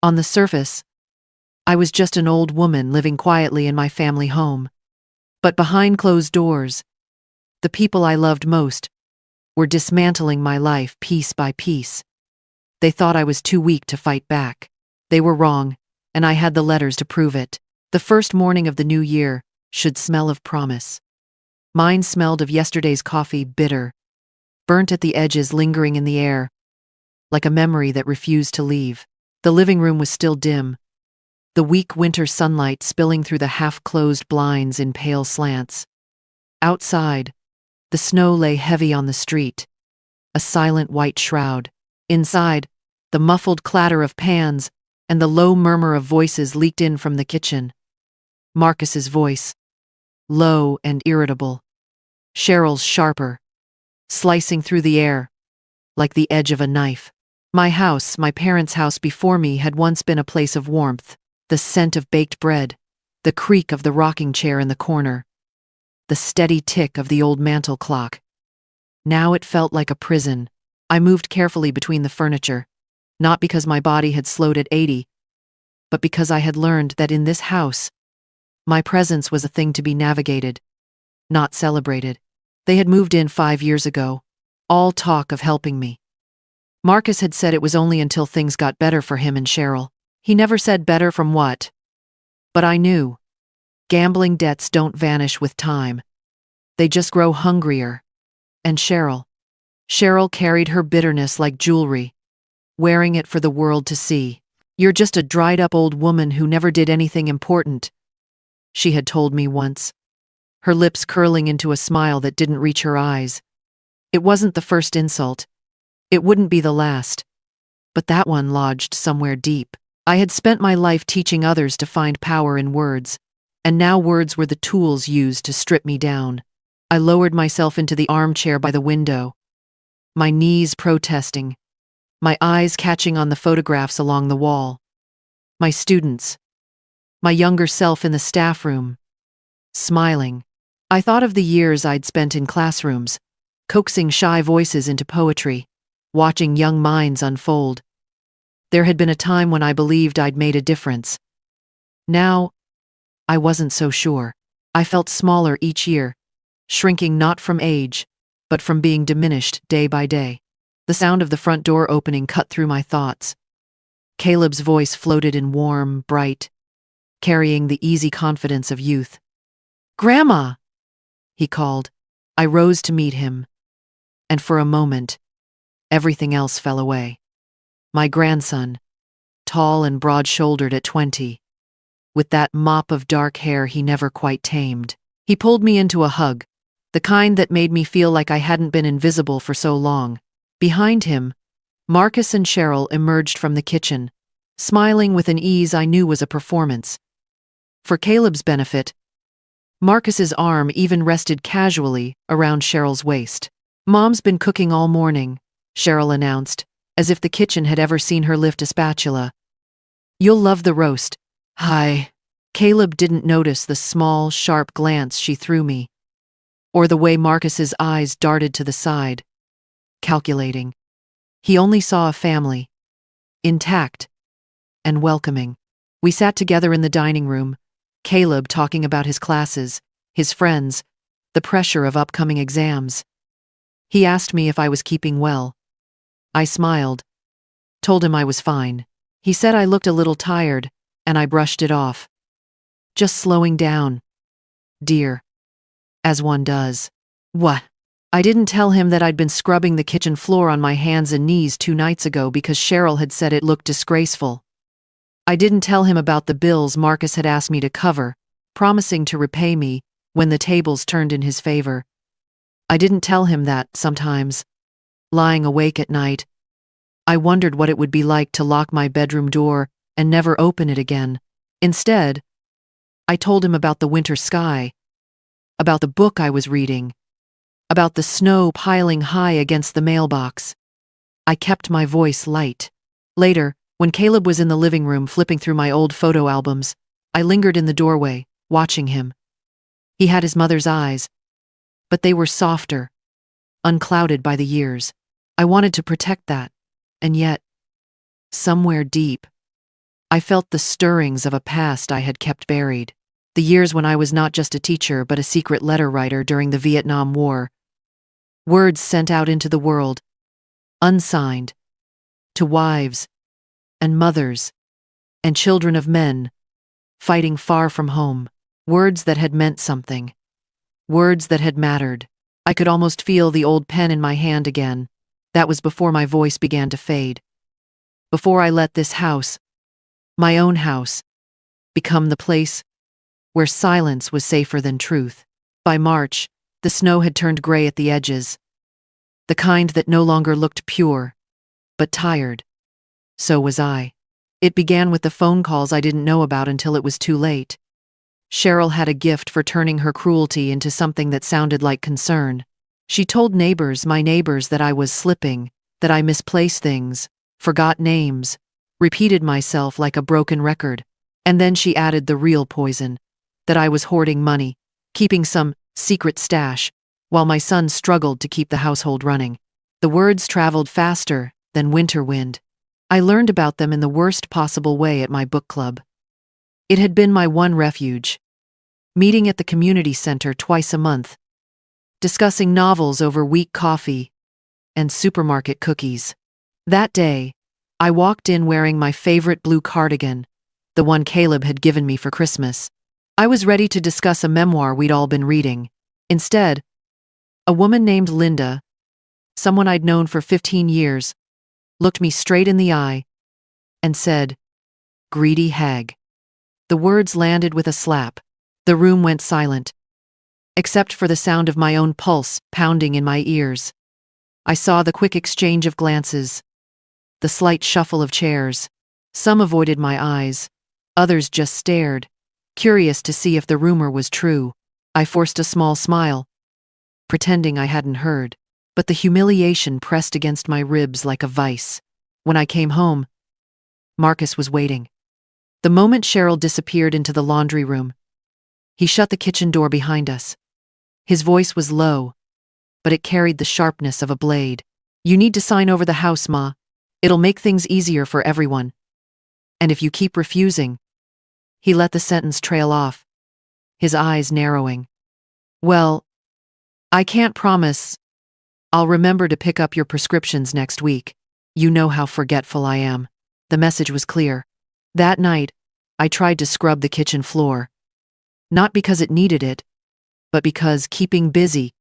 On the surface, I was just an old woman living quietly in my family home. But behind closed doors, the people I loved most were dismantling my life piece by piece. They thought I was too weak to fight back. They were wrong, and I had the letters to prove it. The first morning of the new year should smell of promise. Mine smelled of yesterday's coffee, bitter, burnt at the edges, lingering in the air, like a memory that refused to leave. The living room was still dim, the weak winter sunlight spilling through the half-closed blinds in pale slants. Outside, the snow lay heavy on the street, a silent white shroud. Inside, the muffled clatter of pans and the low murmur of voices leaked in from the kitchen. Marcus's voice, low and irritable. Cheryl's sharper, slicing through the air like the edge of a knife. My house, my parents' house before me, had once been a place of warmth. The scent of baked bread, the creak of the rocking chair in the corner, the steady tick of the old mantel clock. Now it felt like a prison. I moved carefully between the furniture, not because my body had slowed at 80, but because I had learned that in this house, my presence was a thing to be navigated, not celebrated. They had moved in 5 years ago, all talk of helping me. Marcus had said it was only until things got better for him and Cheryl. He never said better from what. But I knew. Gambling debts don't vanish with time. They just grow hungrier. And Cheryl carried her bitterness like jewelry, wearing it for the world to see. "You're just a dried-up old woman who never did anything important," she had told me once, her lips curling into a smile that didn't reach her eyes. It wasn't the first insult. It wouldn't be the last. But that one lodged somewhere deep. I had spent my life teaching others to find power in words, and now words were the tools used to strip me down. I lowered myself into the armchair by the window, my knees protesting, my eyes catching on the photographs along the wall. My students, my younger self in the staff room, smiling. I thought of the years I'd spent in classrooms, coaxing shy voices into poetry, watching young minds unfold. There had been a time when I believed I'd made a difference. Now, I wasn't so sure. I felt smaller each year, shrinking not from age, but from being diminished day by day. The sound of the front door opening cut through my thoughts. Caleb's voice floated in warm, bright, carrying the easy confidence of youth. "Grandma!" he called. I rose to meet him, and for a moment, everything else fell away. My grandson, tall and broad-shouldered at 20, with that mop of dark hair he never quite tamed. He pulled me into a hug, the kind that made me feel like I hadn't been invisible for so long. Behind him, Marcus and Cheryl emerged from the kitchen, smiling with an ease I knew was a performance. For Caleb's benefit, Marcus's arm even rested casually around Cheryl's waist. "Mom's been cooking all morning," Cheryl announced, as if the kitchen had ever seen her lift a spatula. "You'll love the roast." "Hi." Caleb didn't notice the small, sharp glance she threw me, or the way Marcus's eyes darted to the side, calculating. He only saw a family, intact and welcoming. We sat together in the dining room, Caleb talking about his classes, his friends, the pressure of upcoming exams. He asked me if I was keeping well. I smiled, told him I was fine. He said I looked a little tired, and I brushed it off. "Just slowing down, dear," as one does. What? I didn't tell him that I'd been scrubbing the kitchen floor on my hands and knees 2 nights ago because Cheryl had said it looked disgraceful. I didn't tell him about the bills Marcus had asked me to cover, promising to repay me when the tables turned in his favor. I didn't tell him that, sometimes, lying awake at night, I wondered what it would be like to lock my bedroom door and never open it again. Instead, I told him about the winter sky, about the book I was reading, about the snow piling high against the mailbox. I kept my voice light. Later, when Caleb was in the living room flipping through my old photo albums, I lingered in the doorway, watching him. He had his mother's eyes, but they were softer, unclouded by the years. I wanted to protect that, and yet, somewhere deep, I felt the stirrings of a past I had kept buried. The years when I was not just a teacher but a secret letter writer during the Vietnam War. Words sent out into the world, unsigned, to wives and mothers and children of men fighting far from home. Words that had meant something. Words that had mattered. I could almost feel the old pen in my hand again. That was before my voice began to fade. Before I let this house, my own house, become the place where silence was safer than truth. By March, the snow had turned gray at the edges. The kind that no longer looked pure, but tired. So was I. It began with the phone calls I didn't know about until it was too late. Cheryl had a gift for turning her cruelty into something that sounded like concern. She told neighbors, my neighbors, that I was slipping, that I misplaced things, forgot names, repeated myself like a broken record. And then she added the real poison, that I was hoarding money, keeping some secret stash, while my son struggled to keep the household running. The words traveled faster than winter wind. I learned about them in the worst possible way at my book club. It had been my one refuge. Meeting at the community center twice a month, discussing novels over weak coffee and supermarket cookies. That day, I walked in wearing my favorite blue cardigan, the one Caleb had given me for Christmas. I was ready to discuss a memoir we'd all been reading. Instead, a woman named Linda, someone I'd known for 15 years, looked me straight in the eye and said, "Greedy hag." The words landed with a slap. The room went silent, except for the sound of my own pulse pounding in my ears. I saw the quick exchange of glances, the slight shuffle of chairs. Some avoided my eyes, others just stared, curious to see if the rumor was true. I forced a small smile, pretending I hadn't heard, but the humiliation pressed against my ribs like a vice. When I came home, Marcus was waiting. The moment Cheryl disappeared into the laundry room, he shut the kitchen door behind us. His voice was low, but it carried the sharpness of a blade. "You need to sign over the house, Ma. It'll make things easier for everyone. And if you keep refusing..." He let the sentence trail off, his eyes narrowing. "Well, I can't promise. I'll remember to pick up your prescriptions next week. You know how forgetful I am." The message was clear. That night, I tried to scrub the kitchen floor. Not because it needed it, but because keeping busy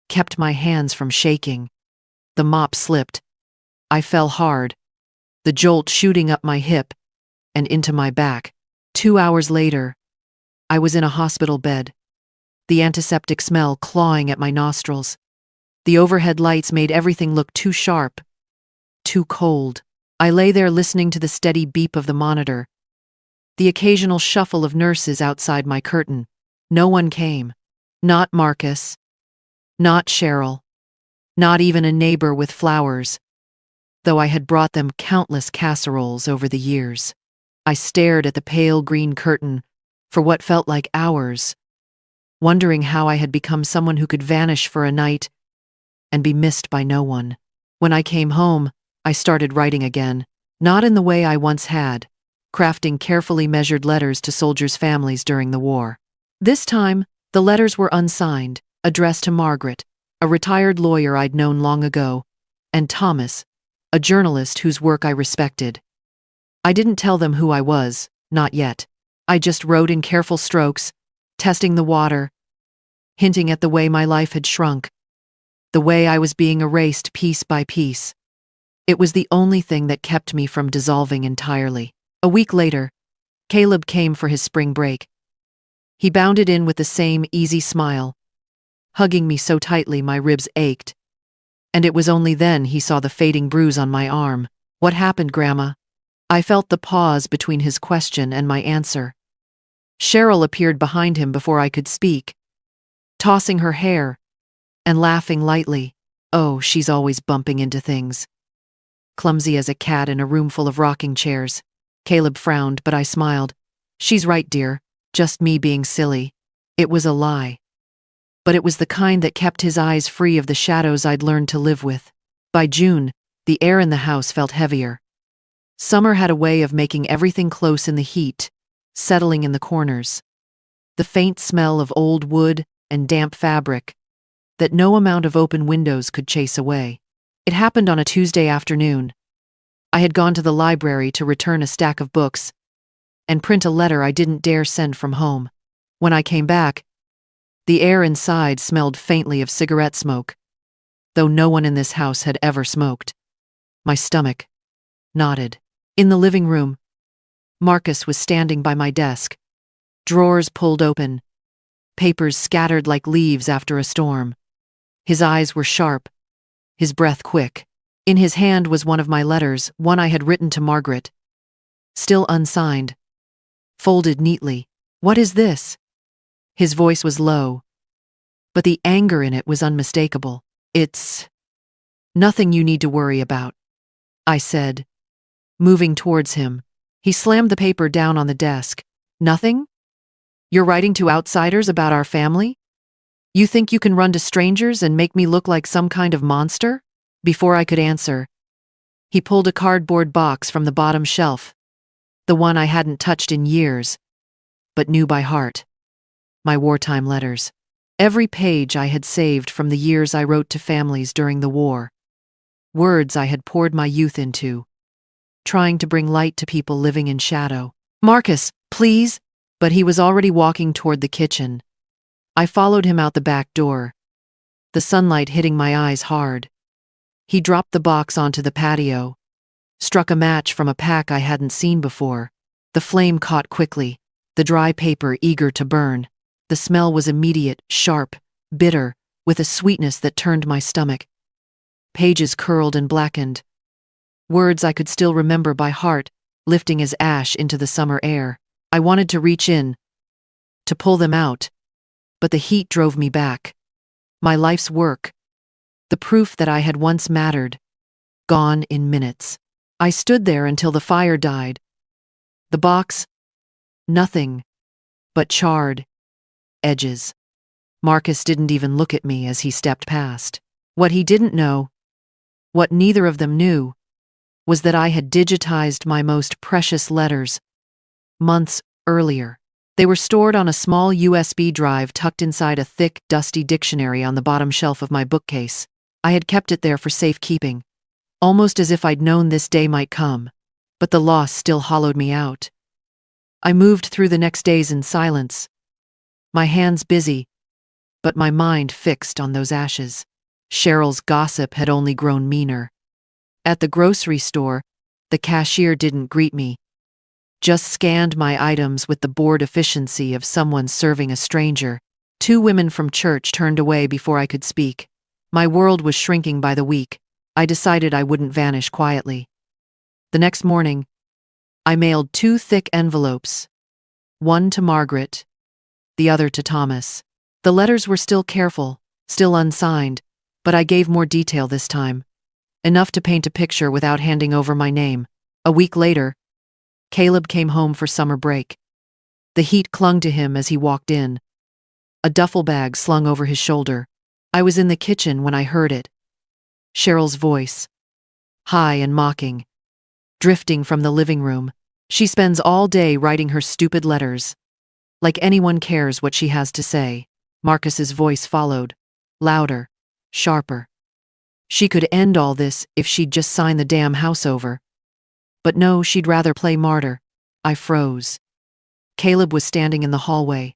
kept my hands from shaking. The mop slipped. I fell hard, the jolt shooting up my hip and into my back. 2 hours later, I was in a hospital bed, the antiseptic smell clawing at my nostrils. The overhead lights made everything look too sharp, too cold. I lay there listening to the steady beep of the monitor, the occasional shuffle of nurses outside my curtain. No one came. Not Marcus. Not Cheryl. Not even a neighbor with flowers, though I had brought them countless casseroles over the years. I stared at the pale green curtain for what felt like hours, wondering how I had become someone who could vanish for a night and be missed by no one. When I came home, I started writing again, not in the way I once had, crafting carefully measured letters to soldiers' families during the war. This time, the letters were unsigned, addressed to Margaret, a retired lawyer I'd known long ago, and Thomas, a journalist whose work I respected. I didn't tell them who I was, not yet. I just wrote in careful strokes, testing the water, hinting at the way my life had shrunk, the way I was being erased piece by piece. It was the only thing that kept me from dissolving entirely. A week later, Caleb came for his spring break. He bounded in with the same easy smile, hugging me so tightly my ribs ached. And it was only then he saw the fading bruise on my arm. "What happened, Grandma?" I felt the pause between his question and my answer. Cheryl appeared behind him before I could speak, tossing her hair and laughing lightly. Oh, she's always bumping into things. Clumsy as a cat in a room full of rocking chairs. Caleb frowned, but I smiled. "She's right, dear. Just me being silly." It was a lie. But it was the kind that kept his eyes free of the shadows I'd learned to live with. By June, the air in the house felt heavier. Summer had a way of making everything close in the heat, settling in the corners. The faint smell of old wood and damp fabric that no amount of open windows could chase away. It happened on a Tuesday afternoon. I had gone to the library to return a stack of books and print a letter I didn't dare send from home. When I came back, the air inside smelled faintly of cigarette smoke, though no one in this house had ever smoked. My stomach knotted. In the living room, Marcus was standing by my desk, drawers pulled open, papers scattered like leaves after a storm. His eyes were sharp, his breath quick. In his hand was one of my letters, one I had written to Margaret, still unsigned, folded neatly. "What is this?" His voice was low, but the anger in it was unmistakable. "It's nothing you need to worry about," I said, moving towards him. He slammed the paper down on the desk. "Nothing? You're writing to outsiders about our family? You think you can run to strangers and make me look like some kind of monster?" Before I could answer, he pulled a cardboard box from the bottom shelf, the one I hadn't touched in years, but knew by heart. My wartime letters. Every page I had saved from the years I wrote to families during the war. Words I had poured my youth into, trying to bring light to people living in shadow. "Marcus, please," but he was already walking toward the kitchen. I followed him out the back door, the sunlight hitting my eyes hard. He dropped the box onto the patio, struck a match from a pack I hadn't seen before. The flame caught quickly, the dry paper eager to burn. The smell was immediate, sharp, bitter, with a sweetness that turned my stomach. Pages curled and blackened. Words I could still remember by heart, lifting as ash into the summer air. I wanted to reach in, to pull them out, but the heat drove me back. My life's work, the proof that I had once mattered, gone in minutes. I stood there until the fire died. The box, nothing but charred edges. Marcus didn't even look at me as he stepped past. What he didn't know, what neither of them knew, was that I had digitized my most precious letters months earlier. They were stored on a small USB drive tucked inside a thick, dusty dictionary on the bottom shelf of my bookcase. I had kept it there for safekeeping, almost as if I'd known this day might come, but the loss still hollowed me out. I moved through the next days in silence, my hands busy, but my mind fixed on those ashes. Cheryl's gossip had only grown meaner. At the grocery store, the cashier didn't greet me, just scanned my items with the bored efficiency of someone serving a stranger. 2 women from church turned away before I could speak. My world was shrinking by the week. I decided I wouldn't vanish quietly. The next morning, I mailed 2 thick envelopes, one to Margaret, the other to Thomas. The letters were still careful, still unsigned, but I gave more detail this time, enough to paint a picture without handing over my name. A week later, Caleb came home for summer break. The heat clung to him as he walked in, a duffel bag slung over his shoulder. I was in the kitchen when I heard it. Cheryl's voice, high and mocking, drifting from the living room. She spends all day writing her stupid letters, like anyone cares what she has to say. Marcus's voice followed, louder, sharper. She could end all this if she'd just sign the damn house over. But no, she'd rather play martyr. I froze. Caleb was standing in the hallway,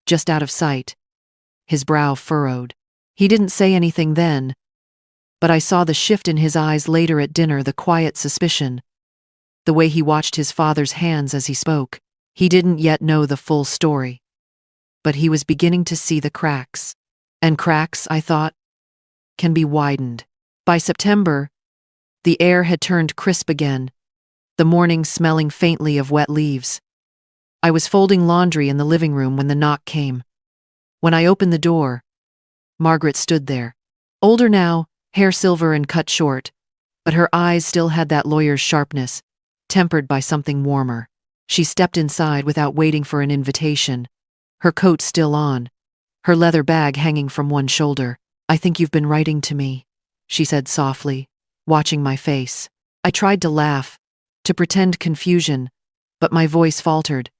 just out of sight, his brow furrowed. He didn't say anything then, but I saw the shift in his eyes later at dinner, the quiet suspicion, the way he watched his father's hands as he spoke. He didn't yet know the full story, but he was beginning to see the cracks. And cracks, I thought, can be widened. By September, the air had turned crisp again, the morning smelling faintly of wet leaves. I was folding laundry in the living room when the knock came. When I opened the door, Margaret stood there. Older now, hair silver and cut short, but her eyes still had that lawyer's sharpness, tempered by something warmer. She stepped inside without waiting for an invitation, her coat still on, her leather bag hanging from one shoulder. "I think you've been writing to me," she said softly, watching my face. I tried to laugh, to pretend confusion, but my voice faltered.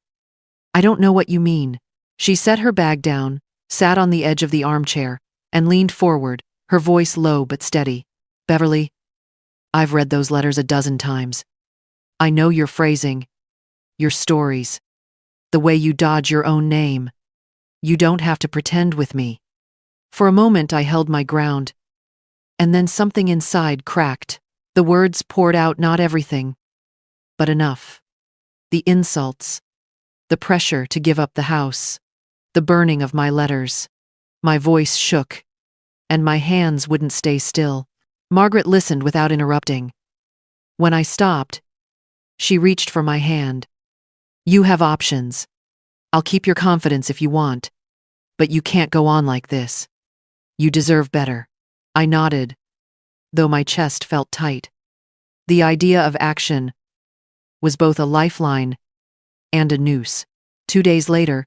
I don't know what you mean. She set her bag down, sat on the edge of the armchair, and leaned forward, her voice low but steady. Beverly, I've read those letters a dozen times. I know your phrasing, your stories, the way you dodge your own name. You don't have to pretend with me. For a moment I held my ground, and then something inside cracked. The words poured out, not everything, but enough. The insults, the pressure to give up the house, the burning of my letters. My voice shook, and my hands wouldn't stay still. Margaret listened without interrupting. When I stopped, she reached for my hand. You have options. I'll keep your confidence if you want, but you can't go on like this. You deserve better. I nodded, though my chest felt tight. The idea of action was both a lifeline and a noose. 2 days later,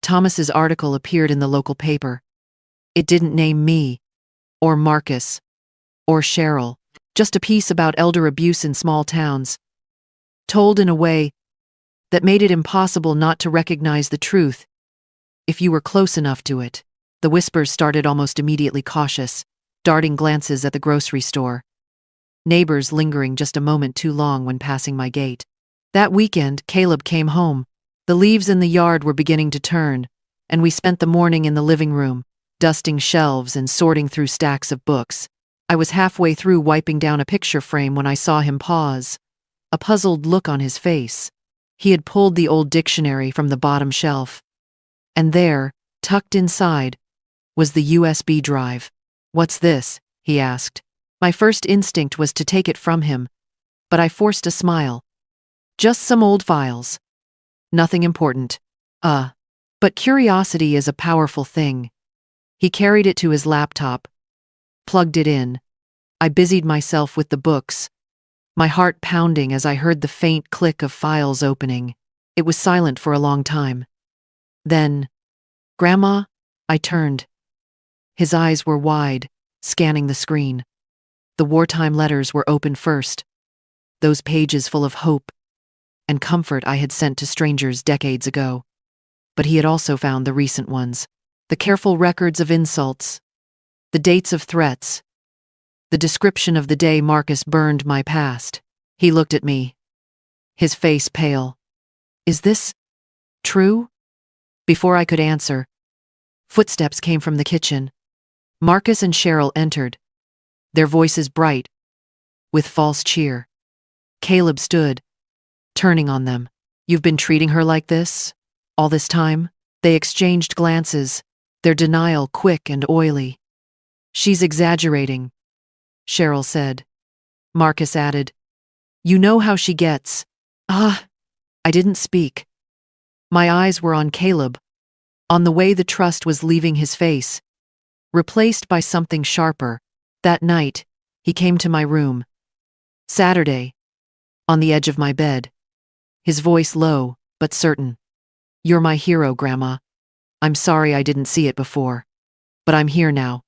Thomas's article appeared in the local paper. It didn't name me, or Marcus, or Cheryl, just a piece about elder abuse in small towns, told in a way that made it impossible not to recognize the truth if you were close enough to it. The whispers started almost immediately cautious, darting glances at the grocery store. Neighbors lingering just a moment too long when passing my gate. That weekend, Caleb came home. The leaves in the yard were beginning to turn, and we spent the morning in the living room, dusting shelves and sorting through stacks of books. I was halfway through wiping down a picture frame when I saw him pause, a puzzled look on his face. He had pulled the old dictionary from the bottom shelf, and there, tucked inside, was the USB drive. What's this? He asked. My first instinct was to take it from him, but I forced a smile. Just some old files. Nothing important. But curiosity is a powerful thing. He carried it to his laptop, plugged it in. I busied myself with the books, my heart pounding as I heard the faint click of files opening. It was silent for a long time. Then, Grandma, I turned. His eyes were wide, scanning the screen. The wartime letters were open first, those pages full of hope and comfort I had sent to strangers decades ago. But he had also found the recent ones, the careful records of insults, the dates of threats, the description of the day Marcus burned my past. He looked at me, his face pale. Is this true? Before I could answer, footsteps came from the kitchen. Marcus and Cheryl entered, their voices bright, with false cheer. Caleb stood, turning on them. You've been treating her like this? All this time? They exchanged glances, their denial quick and oily. She's exaggerating, Cheryl said. Marcus added, You know how she gets. I didn't speak. My eyes were on Caleb, on the way the trust was leaving his face, replaced by something sharper. That night, he came to my room. Saturday, on the edge of my bed, his voice low but certain. You're my hero, Grandma. I'm sorry I didn't see it before, but I'm here now.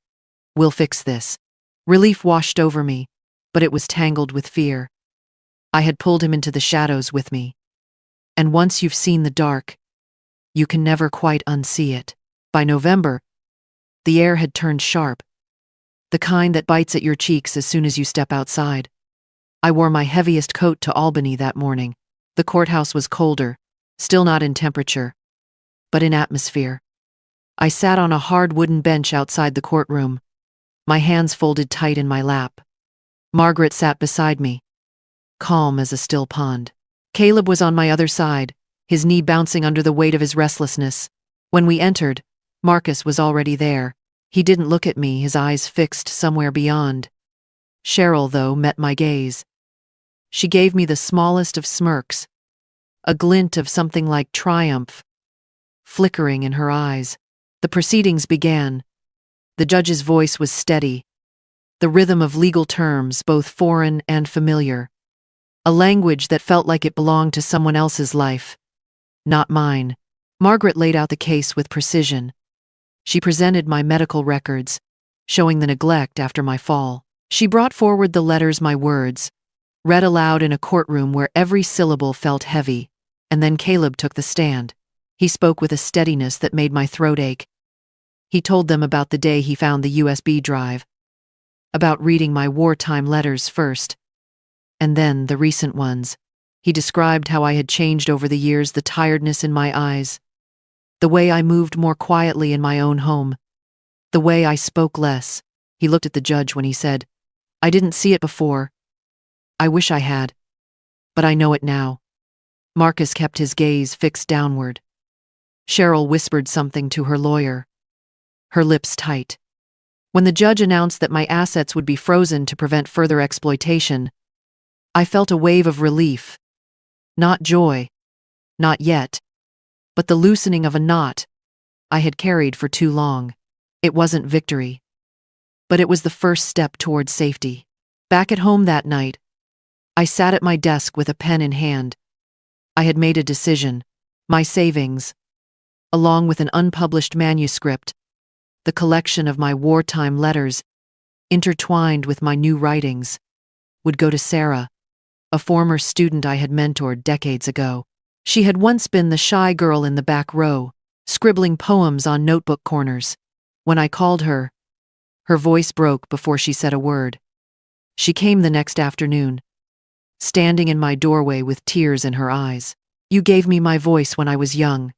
We'll fix this. Relief washed over me, but it was tangled with fear. I had pulled him into the shadows with me. And once you've seen the dark, you can never quite unsee it. By November, the air had turned sharp, the kind that bites at your cheeks as soon as you step outside. I wore my heaviest coat to Albany that morning. The courthouse was colder, still not in temperature, but in atmosphere. I sat on a hard wooden bench outside the courtroom, my hands folded tight in my lap. Margaret sat beside me, calm as a still pond. Caleb was on my other side, his knee bouncing under the weight of his restlessness. When we entered, Marcus was already there. He didn't look at me, his eyes fixed somewhere beyond. Cheryl, though, met my gaze. She gave me the smallest of smirks, a glint of something like triumph, flickering in her eyes. The proceedings began. The judge's voice was steady, the rhythm of legal terms, both foreign and familiar. A language that felt like it belonged to someone else's life, not mine. Margaret laid out the case with precision. She presented my medical records, showing the neglect after my fall. She brought forward the letters, my words, read aloud in a courtroom where every syllable felt heavy, and then Caleb took the stand. He spoke with a steadiness that made my throat ache. He told them about the day he found the USB drive, about reading my wartime letters first, and then the recent ones. He described how I had changed over the years, the tiredness in my eyes, the way I moved more quietly in my own home, the way I spoke less. He looked at the judge when he said, "I didn't see it before. I wish I had. But I know it now." Marcus kept his gaze fixed downward. Cheryl whispered something to her lawyer, her lips tight. When the judge announced that my assets would be frozen to prevent further exploitation, I felt a wave of relief. Not joy, not yet, but the loosening of a knot I had carried for too long. It wasn't victory, but it was the first step toward safety. Back at home that night, I sat at my desk with a pen in hand. I had made a decision. My savings, along with an unpublished manuscript, the collection of my wartime letters, intertwined with my new writings, would go to Sarah, a former student I had mentored decades ago. She had once been the shy girl in the back row, scribbling poems on notebook corners. When I called her, her voice broke before she said a word. She came the next afternoon, standing in my doorway with tears in her eyes. "You gave me my voice when I was young,"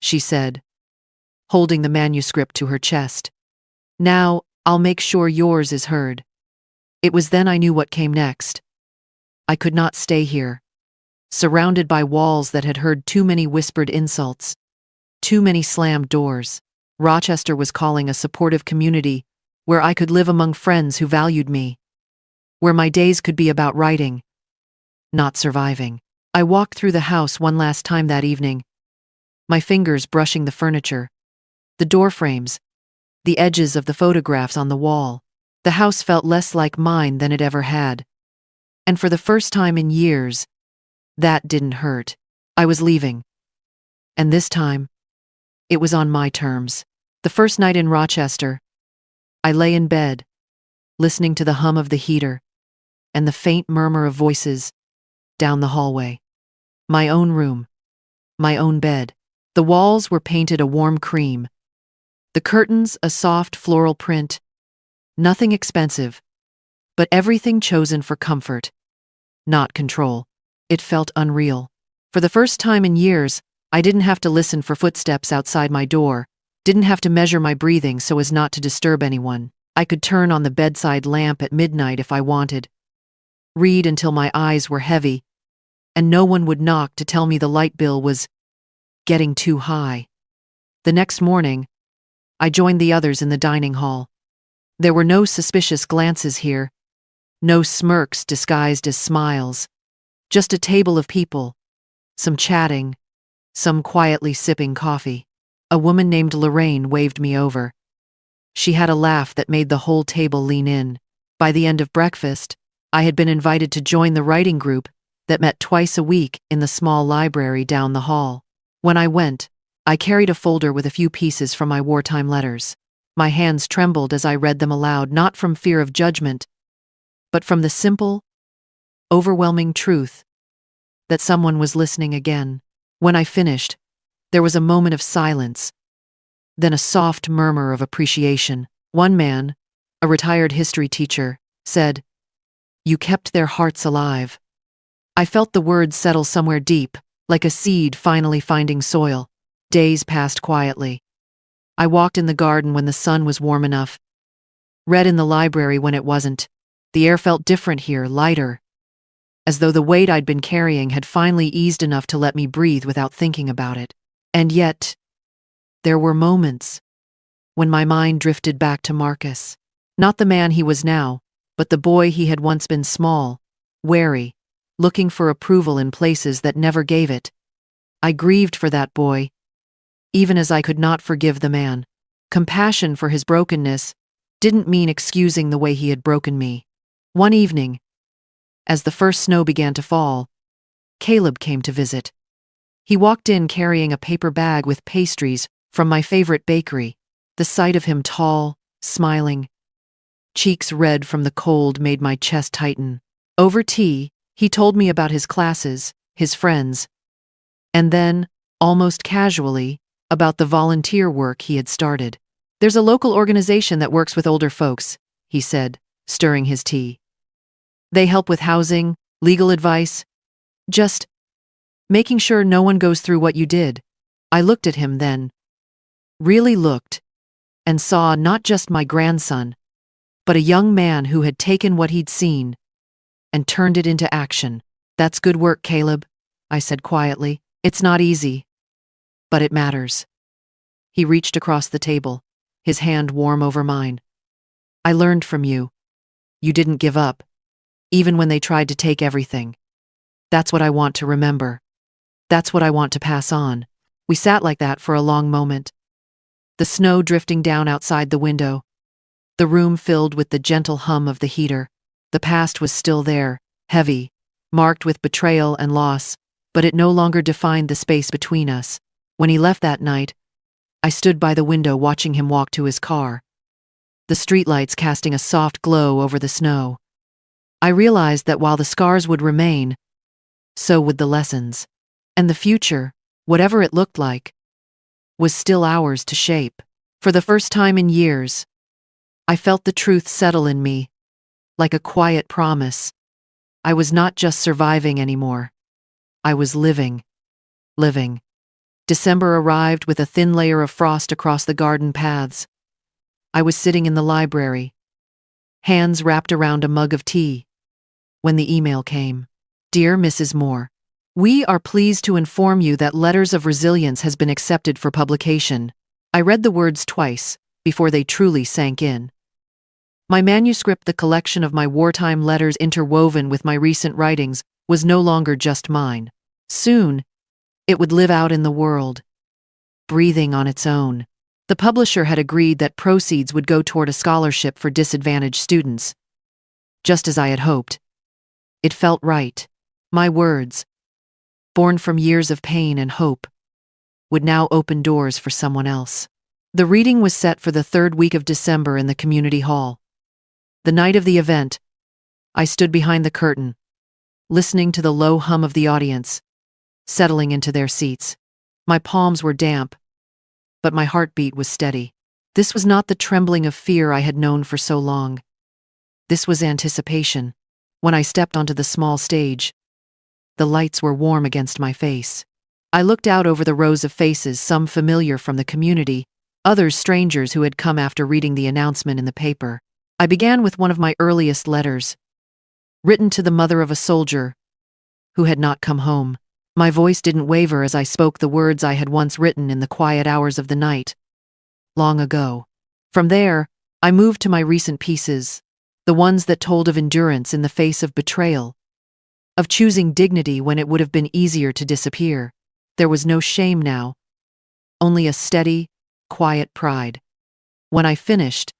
she said, holding the manuscript to her chest. "Now, I'll make sure yours is heard." It was then I knew what came next. I could not stay here, surrounded by walls that had heard too many whispered insults, too many slammed doors. Rochester was calling a supportive community where I could live among friends who valued me, where my days could be about writing, not surviving. I walked through the house one last time that evening, my fingers brushing the furniture, the door frames, the edges of the photographs on the wall. The house felt less like mine than it ever had. And for the first time in years, that didn't hurt. I was leaving. And this time, it was on my terms. The first night in Rochester, I lay in bed, listening to the hum of the heater and the faint murmur of voices down the hallway. My own room, my own bed. The walls were painted a warm cream, the curtains a soft floral print. Nothing expensive, but everything chosen for comfort, not control. It felt unreal. For the first time in years, I didn't have to listen for footsteps outside my door, didn't have to measure my breathing so as not to disturb anyone. I could turn on the bedside lamp at midnight if I wanted, read until my eyes were heavy, and no one would knock to tell me the light bill was getting too high. The next morning, I joined the others in the dining hall. There were no suspicious glances here, no smirks disguised as smiles, just a table of people, some chatting, some quietly sipping coffee. A woman named Lorraine waved me over. She had a laugh that made the whole table lean in. By the end of breakfast, I had been invited to join the writing group that met twice a week in the small library down the hall. When I went, I carried a folder with a few pieces from my wartime letters. My hands trembled as I read them aloud, not from fear of judgment, but from the simple, overwhelming truth that someone was listening again. When I finished, there was a moment of silence, then a soft murmur of appreciation. One man, a retired history teacher, said, "You kept their hearts alive." I felt the words settle somewhere deep, like a seed finally finding soil. Days passed quietly. I walked in the garden when the sun was warm enough, read in the library when it wasn't. The air felt different here, lighter, as though the weight I'd been carrying had finally eased enough to let me breathe without thinking about it. And yet, there were moments when my mind drifted back to Marcus. Not the man he was now, but the boy he had once been, small, wary, looking for approval in places that never gave it. I grieved for that boy, even as I could not forgive the man. Compassion for his brokenness didn't mean excusing the way he had broken me. One evening, as the first snow began to fall, Caleb came to visit. He walked in carrying a paper bag with pastries from my favorite bakery. The sight of him, tall, smiling, cheeks red from the cold, made my chest tighten. Over tea, he told me about his classes, his friends, and then, almost casually, about the volunteer work he had started. There's a local organization that works with older folks, he said, stirring his tea. They help with housing, legal advice, just making sure no one goes through what you did. I looked at him then, really looked, and saw not just my grandson, but a young man who had taken what he'd seen and turned it into action. That's good work, Caleb, I said quietly. It's not easy, but it matters. He reached across the table, his hand warm over mine. I learned from you. You didn't give up, even when they tried to take everything. That's what I want to remember. That's what I want to pass on. We sat like that for a long moment. The snow drifting down outside the window. The room filled with the gentle hum of the heater. The past was still there, heavy, marked with betrayal and loss, but it no longer defined the space between us. When he left that night, I stood by the window watching him walk to his car, the streetlights casting a soft glow over the snow. I realized that while the scars would remain, so would the lessons. And the future, whatever it looked like, was still ours to shape. For the first time in years, I felt the truth settle in me, like a quiet promise. I was not just surviving anymore. I was living. December arrived with a thin layer of frost across the garden paths. I was sitting in the library, hands wrapped around a mug of tea, when the email came. Dear Mrs. Moore, we are pleased to inform you that Letters of Resilience has been accepted for publication. I read the words twice, before they truly sank in. My manuscript, the collection of my wartime letters interwoven with my recent writings, was no longer just mine. Soon, it would live out in the world, breathing on its own. The publisher had agreed that proceeds would go toward a scholarship for disadvantaged students. Just as I had hoped. It felt right. My words, born from years of pain and hope, would now open doors for someone else. The reading was set for the third week of December in the community hall. The night of the event, I stood behind the curtain, listening to the low hum of the audience, settling into their seats. My palms were damp, but my heartbeat was steady. This was not the trembling of fear I had known for so long. This was anticipation. When I stepped onto the small stage, the lights were warm against my face. I looked out over the rows of faces, some familiar from the community, others strangers who had come after reading the announcement in the paper. I began with one of my earliest letters, written to the mother of a soldier who had not come home. My voice didn't waver as I spoke the words I had once written in the quiet hours of the night, long ago. From there, I moved to my recent pieces, the ones that told of endurance in the face of betrayal, of choosing dignity when it would have been easier to disappear. There was no shame now, only a steady, quiet pride. When I finished,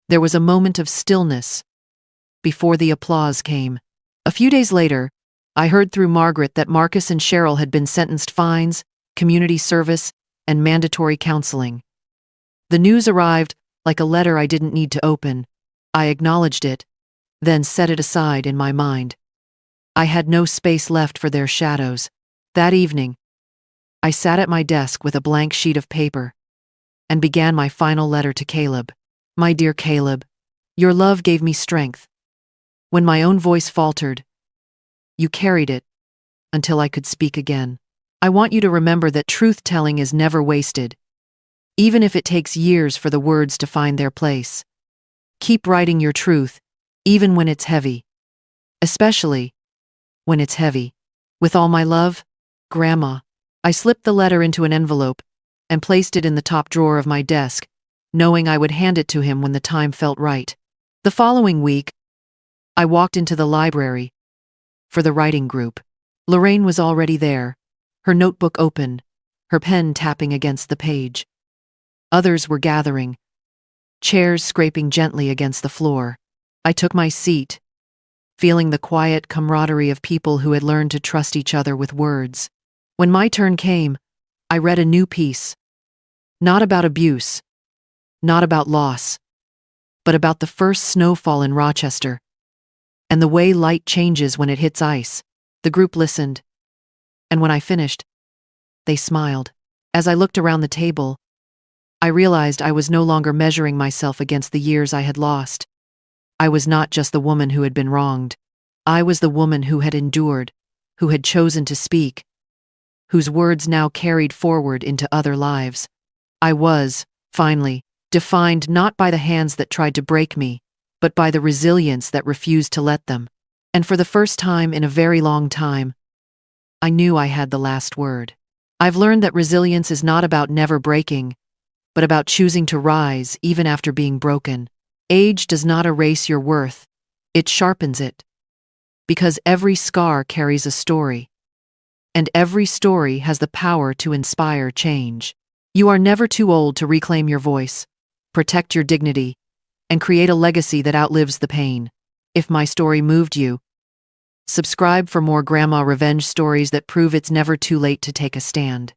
there was a moment of stillness before the applause came. A few days later, I heard through Margaret that Marcus and Cheryl had been sentenced fines, community service, and mandatory counseling. The news arrived like a letter I didn't need to open. I acknowledged it, then set it aside in my mind. I had no space left for their shadows. That evening, I sat at my desk with a blank sheet of paper and began my final letter to Caleb. My dear Caleb, your love gave me strength. When my own voice faltered, you carried it until I could speak again. I want you to remember that truth-telling is never wasted, even if it takes years for the words to find their place. Keep writing your truth, even when it's heavy. Especially when it's heavy. With all my love, Grandma. I slipped the letter into an envelope and placed it in the top drawer of my desk, knowing I would hand it to him when the time felt right. The following week, I walked into the library for the writing group. Lorraine was already there, her notebook open, her pen tapping against the page. Others were gathering, chairs scraping gently against the floor. I took my seat, feeling the quiet camaraderie of people who had learned to trust each other with words. When my turn came, I read a new piece. Not about abuse, not about loss, but about the first snowfall in Rochester. and the way light changes when it hits ice. The group listened, and when I finished, they smiled. As I looked around the table, I realized I was no longer measuring myself against the years I had lost. I was not just the woman who had been wronged. I was the woman who had endured, who had chosen to speak, whose words now carried forward into other lives. I was, finally, defined not by the hands that tried to break me, but by the resilience that refused to let them. And for the first time in a very long time, I knew I had the last word. I've learned that resilience is not about never breaking, but about choosing to rise even after being broken. Age does not erase your worth, it sharpens it. Because every scar carries a story, and every story has the power to inspire change. You are never too old to reclaim your voice, protect your dignity, and create a legacy that outlives the pain. If my story moved you, subscribe for more grandma revenge stories that prove it's never too late to take a stand.